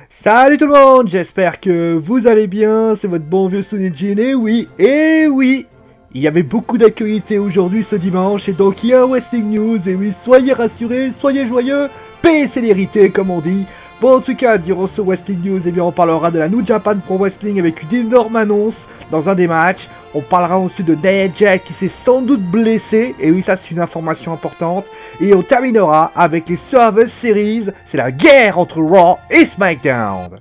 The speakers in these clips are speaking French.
Salut tout le monde, j'espère que vous allez bien, c'est votre bon vieux Sunijin, et oui, il y avait beaucoup d'actualités aujourd'hui ce dimanche, et donc il y a un Wrestling News, et oui, soyez rassurés, soyez joyeux, paix célérité comme on dit. Bon, en tout cas, durant ce Wrestling News, eh bien, on parlera de la New Japan Pro Wrestling avec une énorme annonce dans un des matchs. On parlera ensuite de Nia Jax qui s'est sans doute blessé. Et oui, ça c'est une information importante. Et on terminera avec les Survivor Series. C'est la guerre entre Raw et SmackDown.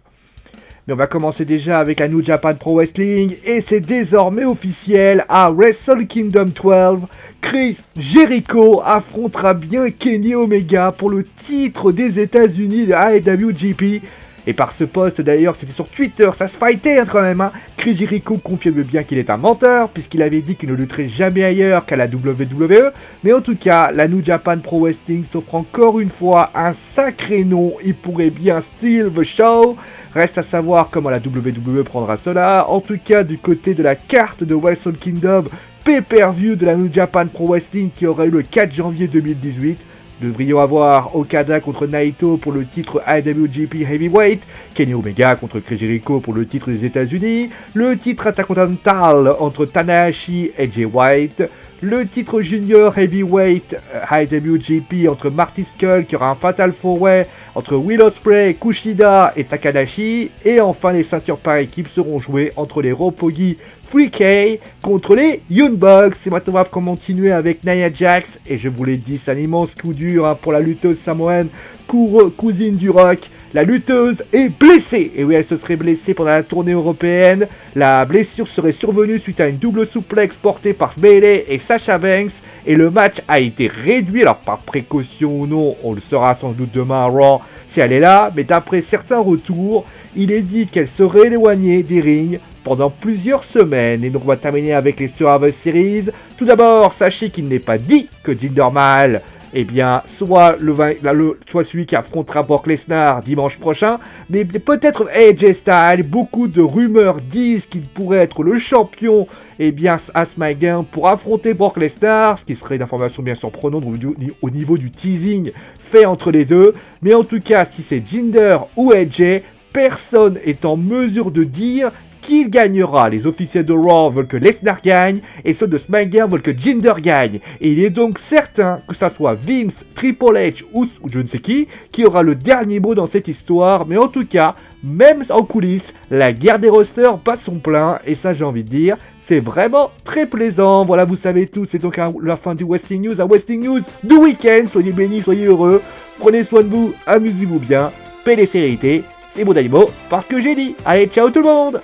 Mais on va commencer déjà avec la New Japan Pro Wrestling, et c'est désormais officiel, à Wrestle Kingdom 12, Chris Jericho affrontera bien Kenny Omega pour le titre des États-Unis de IWGP. Et par ce post d'ailleurs, c'était sur Twitter, ça se fightait quand même, hein. Chris Jericho confirme bien qu'il est un menteur, puisqu'il avait dit qu'il ne lutterait jamais ailleurs qu'à la WWE. Mais en tout cas, la New Japan Pro Wrestling s'offre encore une fois un sacré nom, il pourrait bien steal the show. Reste à savoir comment la WWE prendra cela. En tout cas, du côté de la carte de Wrestle Kingdom, pay-per-view de la New Japan Pro Wrestling qui aura eu le 4 janvier 2018. Devrions avoir Okada contre Naito pour le titre IWGP Heavyweight, Kenny Omega contre Chris Jericho pour le titre des États-Unis, le titre Intercontinental entre Tanahashi et Jay White, le titre Junior Heavyweight IWGP entre Marty Scurll qui aura un Fatal 4-Way entre Will Ospreay, Kushida et Takadashi, et enfin les ceintures par équipe seront jouées entre les Roppongi 3K contre les Young Bucks. Et maintenant on va continuer avec Nia Jax, et je vous l'ai dit, c'est un immense coup dur hein, pour la lutteuse samoane, cousine du Rock. La lutteuse est blessée, et oui, elle se serait blessée pendant la tournée européenne. La blessure serait survenue suite à une double souplex portée par Bayley et Sasha Banks, et le match a été réduit, alors par précaution ou non, on le saura sans doute demain à Raw si elle est là, mais d'après certains retours, il est dit qu'elle serait éloignée des rings pendant plusieurs semaines. Et donc on va terminer avec les Survivor Series. Tout d'abord, sachez qu'il n'est pas dit que Jinder Mahal, eh bien, soit celui qui affrontera Brock Lesnar dimanche prochain, mais peut-être AJ Styles. Beaucoup de rumeurs disent qu'il pourrait être le champion, eh bien, à SmackDown pour affronter Brock Lesnar, ce qui serait une information bien surprenante au niveau du teasing fait entre les deux. Mais en tout cas, si c'est Jinder ou AJ, personne est en mesure de dire qui gagnera. Les officiels de Raw veulent que Lesnar gagne, et ceux de SmackDown veulent que Jinder gagne. Et il est donc certain que ça soit Vince, Triple H ou je ne sais qui aura le dernier mot dans cette histoire. Mais en tout cas, même en coulisses, la guerre des rosters passe son plein, et ça j'ai envie de dire, c'est vraiment très plaisant. Voilà, vous savez tout, c'est donc la fin du Wrestling News, un Wrestling News du week-end. Soyez bénis, soyez heureux, prenez soin de vous, amusez-vous bien, paix les sérénités, c'est mon Daimo, parce que j'ai dit. Allez, ciao tout le monde!